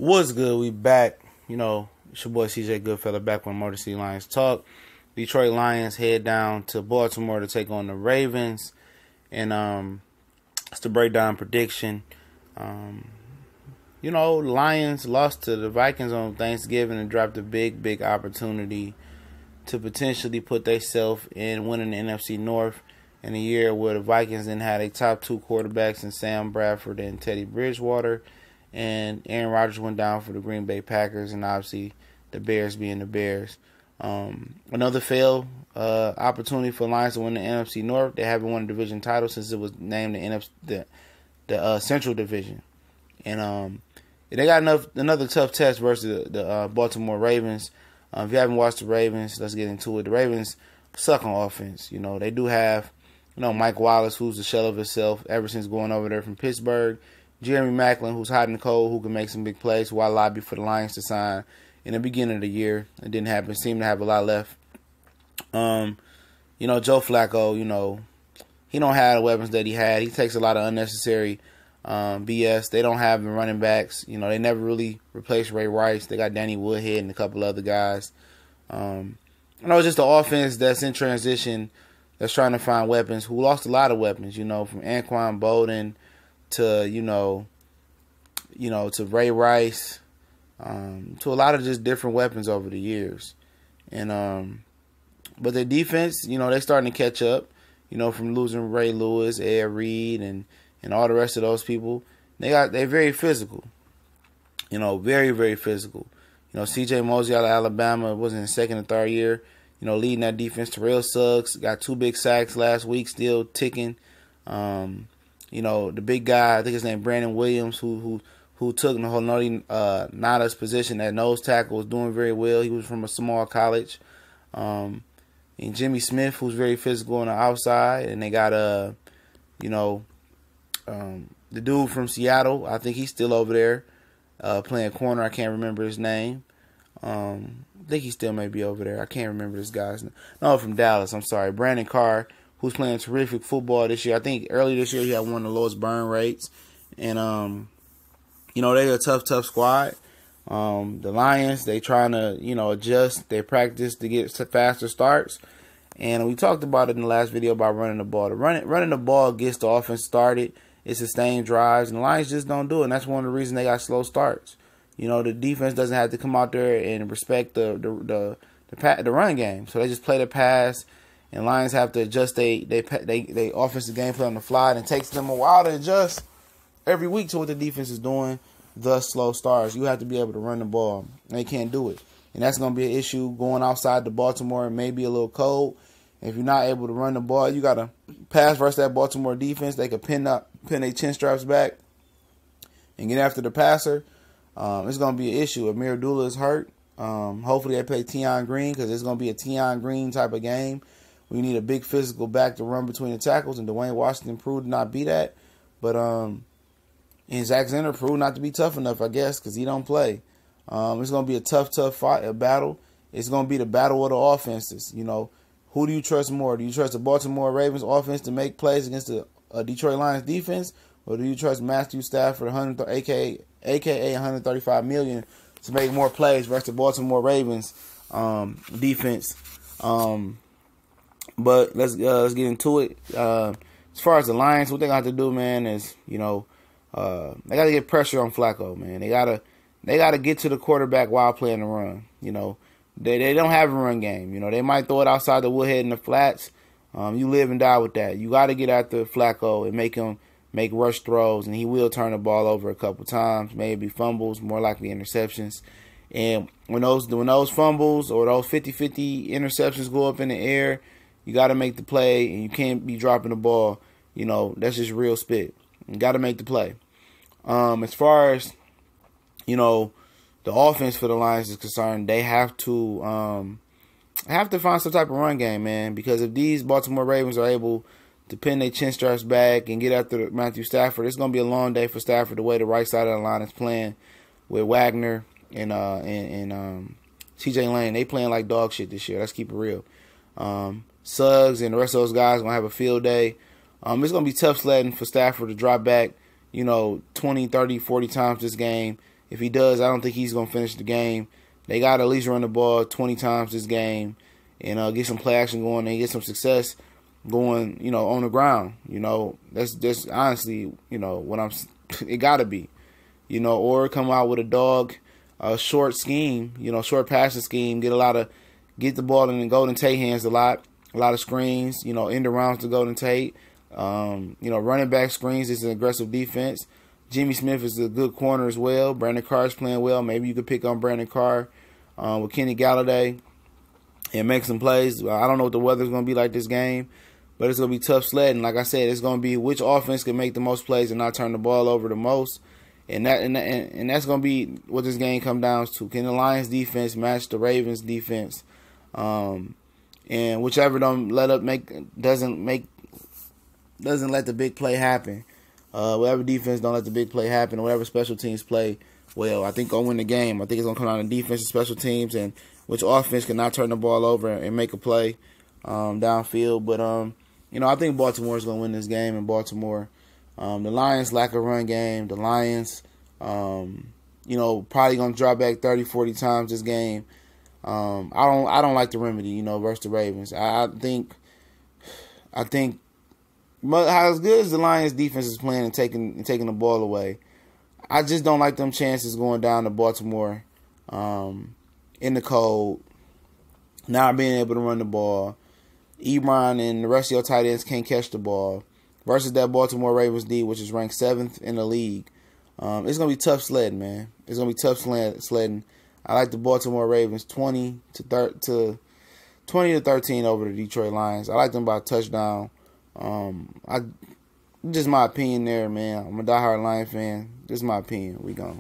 What's good? We back. It's your boy CJ Goodfella back on Motor City Lions Talk. Detroit Lions head down to Baltimore to take on the Ravens. And it's the breakdown prediction. The Lions lost to the Vikings on Thanksgiving and dropped a big opportunity to potentially put themselves in winning the NFC North in a year where the Vikings then had a top two quarterbacks in Sam Bradford and Teddy Bridgewater. And Aaron Rodgers went down for the Green Bay Packers, and obviously the Bears being the Bears. Another failed opportunity for the Lions to win the NFC North. They haven't won a division title since it was named the Central Division. And they got another tough test versus the Baltimore Ravens. If you haven't watched the Ravens, let's get into it. The Ravens suck on offense. They do have Mike Wallace, who's the shell of himself ever since going over there from Pittsburgh. Jeremy Maclin, who's hot and cold, who can make some big plays, who I lobbied for the Lions to sign in the beginning of the year. It didn't happen. Seemed to have a lot left. Joe Flacco, he don't have the weapons that he had. He takes a lot of unnecessary BS. They don't have the running backs. They never really replaced Ray Rice. They got Danny Woodhead and a couple other guys. It's just the offense that's in transition, that's trying to find weapons, who lost a lot of weapons, from Anquan Bolden to to Ray Rice, to a lot of just different weapons over the years. And but their defense, they're starting to catch up, from losing Ray Lewis, Ed Reed, and all the rest of those people. They're very physical, very physical. C.J. Mosley out of Alabama was in his second and third year, leading that defense. Terrell Suggs got 2 big sacks last week, still ticking. The big guy, I think his name Brandon Williams, who took Nada's position at nose tackle, was doing very well. He was from a small college. And Jimmy Smith, who's very physical on the outside. And they got the dude from Seattle. I think he's still over there playing corner. I can't remember his name. I think he still may be over there. I can't remember this guy's name. No, from Dallas. I'm sorry. Brandon Carr, who's playing terrific football this year. I think early this year he had one of the lowest burn rates. And, they're a tough squad. The Lions, they trying to, adjust their practice to get faster starts. And we talked about it in the last video about running the ball. Running the ball gets the offense started. It sustains drives. And the Lions just don't do it. And that's one of the reasons they got slow starts. The defense doesn't have to come out there and respect the run game. So they just play the pass. And Lions have to adjust they offensive game play on the fly, and it takes them a while to adjust every week to what the defense is doing, thus slow starts. You have to be able to run the ball. They can't do it. And that's going to be an issue going outside the Baltimore. It may be a little cold. If you're not able to run the ball, you got to pass versus that Baltimore defense. They could pin their chin straps back and get after the passer. It's going to be an issue. Amir Abdullah is hurt. Hopefully they play Tion Green, because it's going to be a Tion Green type of game. We need a big physical back to run between the tackles, and Dwayne Washington proved to not be that. But and Zach Zenner proved not to be tough enough, I guess, because he don't play. It's going to be a tough fight, a battle. It's going to be the battle of the offenses. Who do you trust more? Do you trust the Baltimore Ravens offense to make plays against the Detroit Lions defense, or do you trust Matthew Stafford, aka $135 million, to make more plays versus the Baltimore Ravens defense? But let's get into it. As far as the Lions, what they got to do, man, is they got to get pressure on Flacco, man. They gotta get to the quarterback while playing the run. They don't have a run game. They might throw it outside the Woodhead in the flats. You live and die with that. You got to get after Flacco and make him make rush throws, and he will turn the ball over a couple times, maybe fumbles, more likely interceptions. And when those fumbles or those 50-50 interceptions go up in the air, you got to make the play, and you can't be dropping the ball. That's just real spit. You got to make the play. As far as, the offense for the Lions is concerned, they have to find some type of run game, man, because if these Baltimore Ravens are able to pin their chin straps back and get after Matthew Stafford, it's going to be a long day for Stafford the way the right side of the line is playing with Wagner and T.J. Lane. They playing like dog shit this year. Let's keep it real. Suggs and the rest of those guys going to have a field day. It's going to be tough sledding for Stafford to drop back, 20, 30, 40 times this game If he does, I don't think he's going to finish the game. They got to at least run the ball 20 times this game and get some play action going and get some success going, on the ground. That's just honestly, what it got to be, or come out with a short scheme, short passing scheme, get the ball in the Golden Tate hands a lot of screens, end arounds to Golden Tate. Running back screens is an aggressive defense. Jimmy Smith is a good corner as well. Brandon Carr is playing well. Maybe you could pick on Brandon Carr with Kenny Galladay and make some plays. I don't know what the weather's going to be like this game, but it's going to be tough sledding. Like I said, it's going to be which offense can make the most plays and not turn the ball over the most. And that's going to be what this game comes down to. Can the Lions defense match the Ravens defense? And whichever doesn't let the big play happen. Whatever defense don't let the big play happen, or whatever special teams play well, I think gonna win the game. I think it's gonna come down to defense and special teams, and which offense cannot turn the ball over and make a play downfield. But I think Baltimore is gonna win this game. In Baltimore, the Lions lack a run game. The Lions, probably gonna drop back 30, 40 times this game. I don't like the remedy, versus the Ravens. I think. But as good as the Lions defense is playing and taking the ball away, I just don't like them chances going down to Baltimore in the cold, not being able to run the ball. Ebron and the rest of your tight ends can't catch the ball versus that Baltimore Ravens D, which is ranked 7th in the league. It's going to be tough sledding, man. It's going to be tough sledding. I like the Baltimore Ravens 20 to 13 over the Detroit Lions. I like them by a touchdown. Just my opinion there, man. I'm a diehard Lion fan. This is my opinion. We gone.